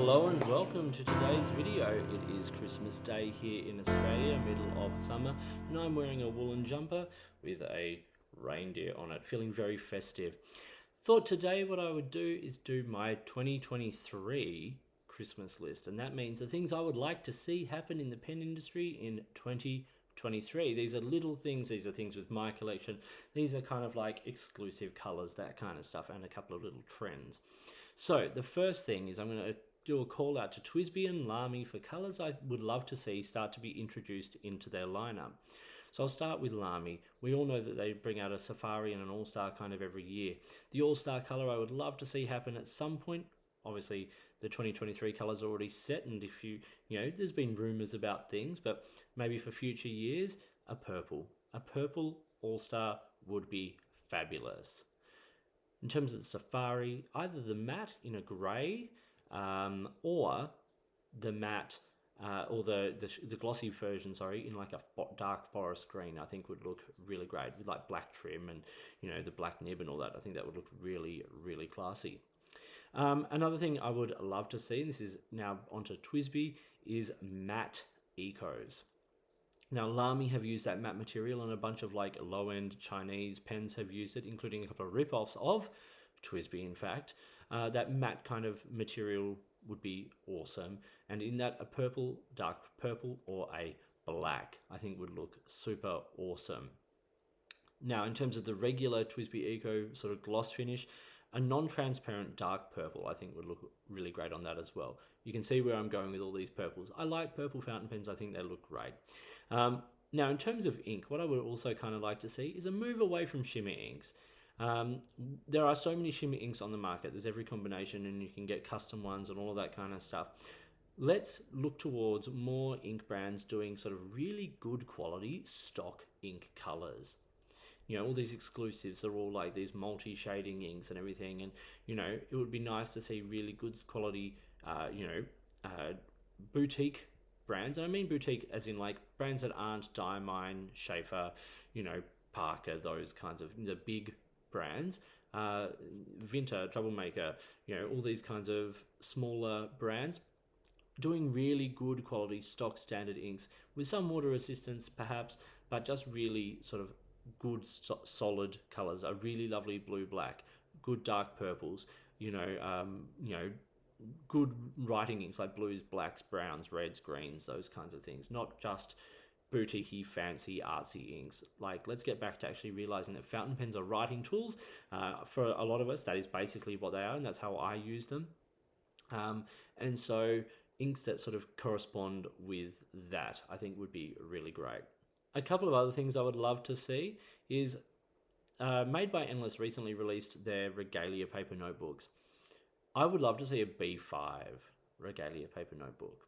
Hello and welcome to today's video. It is Christmas Day here in Australia, middle of summer, and I'm wearing a woolen jumper with a reindeer on it, feeling very festive. Thought today what I would do is do my 2023 Christmas list, and that means the things I would like to see happen in the pen industry in 2023. These are little things, these are things with my collection, these are kind of like exclusive colors, that kind of stuff, and a couple of little trends. So the first thing is I'm going to do a call out to TWSBI and Lamy for colors I would love to see start to be introduced into their lineup. So I'll start with Lamy. We all know that they bring out a Safari and an All-Star kind of every year. The All-Star color I would love to see happen at some point. Obviously, the 2023 colors are already set, and if you know, there's been rumors about things, but maybe for future years, a purple All-Star would be fabulous. In terms of the Safari, either the matte in a grey or the matte or the glossy version, in like a dark forest green, I think would look really great with like black trim and, you know, the black nib and all that. I think that would look really, really classy. Another thing I would love to see, and this is now onto TWSBI, is matte ecos. Now, Lamy have used that matte material, and a bunch of like low-end Chinese pens have used it, including a couple of rip-offs of TWSBI, in fact. That matte kind of material would be awesome. And in that, a purple, dark purple, or a black, I think would look super awesome. Now, in terms of the regular TWSBI Eco sort of gloss finish, a non-transparent dark purple I think would look really great on that as well. You can see where I'm going with all these purples. I like purple fountain pens. I think they look great. Now, in terms of ink, what I would also kind of like to see is a move away from shimmer inks. There are so many shimmer inks on the market. There's every combination, and you can get custom ones and all of that kind of stuff. Let's look towards more ink brands doing sort of really good quality stock ink colors. You know, all these exclusives are all like these multi-shading inks and everything. And, you know, it would be nice to see really good quality, boutique brands. And I mean boutique as in like brands that aren't Diamine, Schaefer, you know, Parker, those kinds of the big brands. Vinter, Troublemaker, you know, all these kinds of smaller brands doing really good quality stock standard inks with some water resistance perhaps, but just really sort of good solid colors, a really lovely blue black, good dark purples, good writing inks like blues, blacks, browns, reds, greens, those kinds of things, not just boutique-y, fancy, artsy inks. Like, let's get back to actually realizing that fountain pens are writing tools. For a lot of us, that is basically what they are, and that's how I use them. And so inks that sort of correspond with that, I think would be really great. A couple of other things I would love to see is Made by Endless recently released their Regalia paper notebooks. I would love to see a B5 Regalia paper notebook.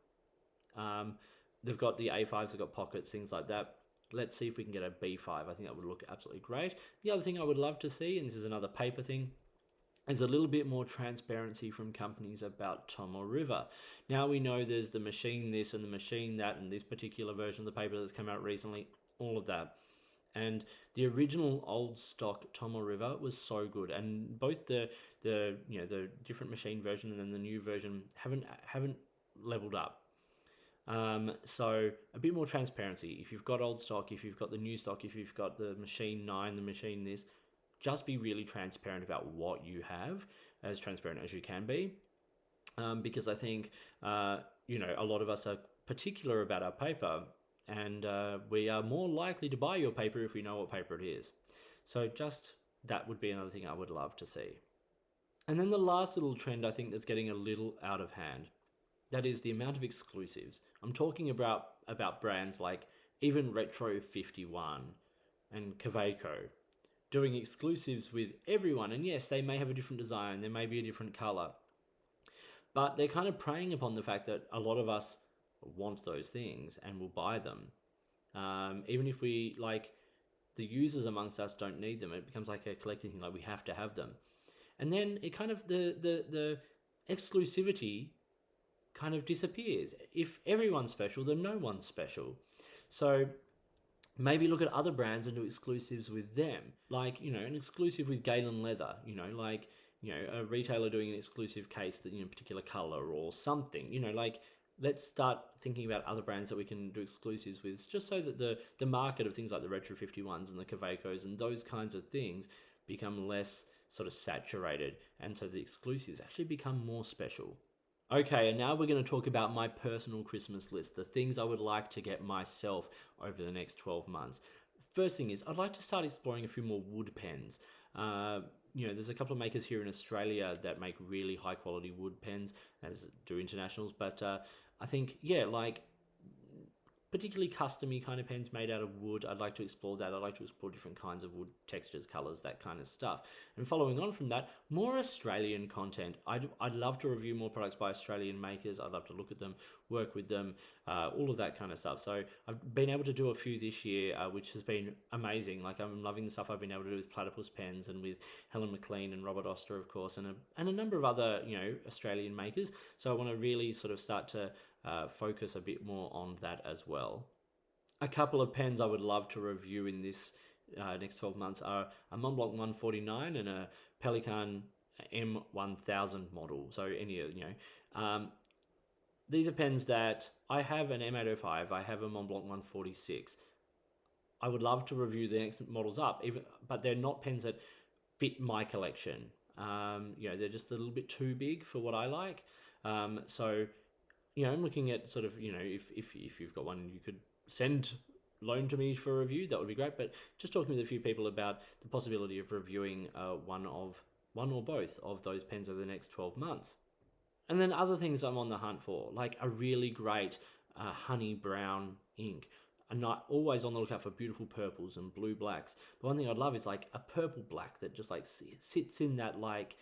They've got the A5s, they've got pockets, things like that. Let's see if we can get a B5. I think that would look absolutely great. The other thing I would love to see, and this is another paper thing, is a little bit more transparency from companies about Tomoe River. Now we know there's the machine this and the machine that, and this particular version of the paper that's come out recently, all of that. And the original old stock Tomoe River was so good, and both the different machine version and then the new version haven't leveled up. So a bit more transparency. If you've got old stock, if you've got the new stock, if you've got the machine 9, the machine this, just be really transparent about what you have, as transparent as you can be. Because I think, a lot of us are particular about our paper, and we are more likely to buy your paper if we know what paper it is. So just that would be another thing I would love to see. And then the last little trend I think that's getting a little out of hand, that is the amount of exclusives. I'm talking about brands like even Retro 51 and Kaweco doing exclusives with everyone. And yes, they may have a different design, there may be a different color, but they're kind of preying upon the fact that a lot of us want those things and will buy them. Even if we, like, the users amongst us don't need them, it becomes like a collecting thing, like we have to have them. And then it kind of, the exclusivity kind of disappears. If everyone's special, then no one's special. So maybe look at other brands and do exclusives with them. Like, an exclusive with Galen Leather, like a retailer doing an exclusive case that, particular color or something, like let's start thinking about other brands that we can do exclusives with, just so that the market of things like the Retro 51s and the Kavekos and those kinds of things become less sort of saturated, and so the exclusives actually become more special. Okay, and now we're going to talk about my personal Christmas list, the things I would like to get myself over the next 12 months. First thing is, I'd like to start exploring a few more wood pens. There's a couple of makers here in Australia that make really high quality wood pens, as do internationals, but I think, like particularly custom-y kind of pens made out of wood. I'd like to explore that. I'd like to explore different kinds of wood textures, colors, that kind of stuff. And following on from that, more Australian content. I'd love to review more products by Australian makers. I'd love to look at them, work with them, all of that kind of stuff. So I've been able to do a few this year, which has been amazing. Like, I'm loving the stuff I've been able to do with Platypus Pens and with Helen McLean and Robert Oster, of course, and a number of other, Australian makers. So I want to really sort of start to focus a bit more on that as well. A couple of pens I would love to review in this next 12 months are a Montblanc 149 and a Pelikan M1000 model. So these are pens that I have an M805, I have a Montblanc 146. I would love to review the next models up, but they're not pens that fit my collection. They're just a little bit too big for what I like. So I'm looking at sort of, if you've got one you could loan to me for a review, that would be great. But just talking with a few people about the possibility of reviewing one or both of those pens over the next 12 months. And then other things I'm on the hunt for, like a really great honey brown ink. I'm not always on the lookout for beautiful purples and blue blacks. But one thing I'd love is like a purple black that just like sits in that like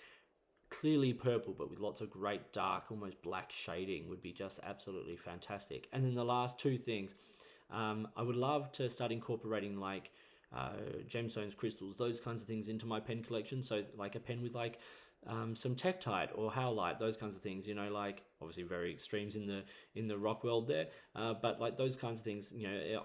clearly purple, but with lots of great dark, almost black shading would be just absolutely fantastic. And then the last two things, I would love to start incorporating like gemstones, crystals, those kinds of things into my pen collection. So like a pen with like some Tektite or Howlite, those kinds of things, like obviously very extremes in the rock world there, but like those kinds of things,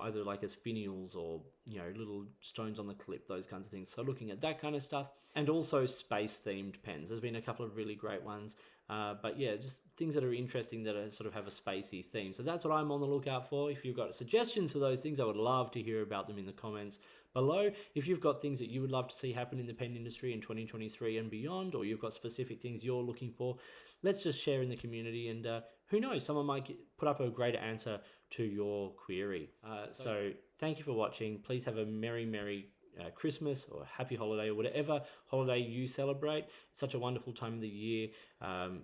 either like as finials or little stones on the clip, those kinds of things. So looking at that kind of stuff, and also space themed pens. There's been a couple of really great ones, but just things that are interesting that are, sort of have a spacey theme. So that's what I'm on the lookout for. If you've got suggestions for those things, I would love to hear about them in the comments below. If you've got things that you would love to see happen in the pen industry in 2023 and beyond, or you've got specific things you're looking for, let's just share in the community, and who knows, someone might put up a great answer to your query. So thank you for watching. Please have a merry Christmas or happy holiday or whatever holiday you celebrate. It's such a wonderful time of the year.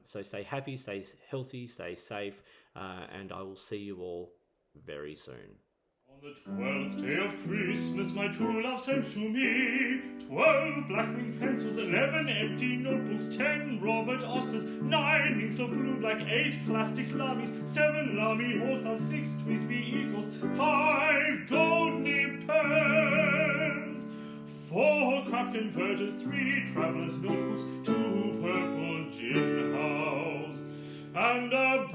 So stay happy, stay healthy, stay safe, and I will see you all very soon. On the 12th day of Christmas, my true love sent to me 12 black-winged pencils, 11 empty notebooks, 10 Robert Osters, 9 inks of blue-black, 8 plastic Lamis, 7 Lamy horses, 6 Twisby equals, 5 gold nib pens, 4 crab converters, 3 travelers' notebooks, 2 purple gin house, and a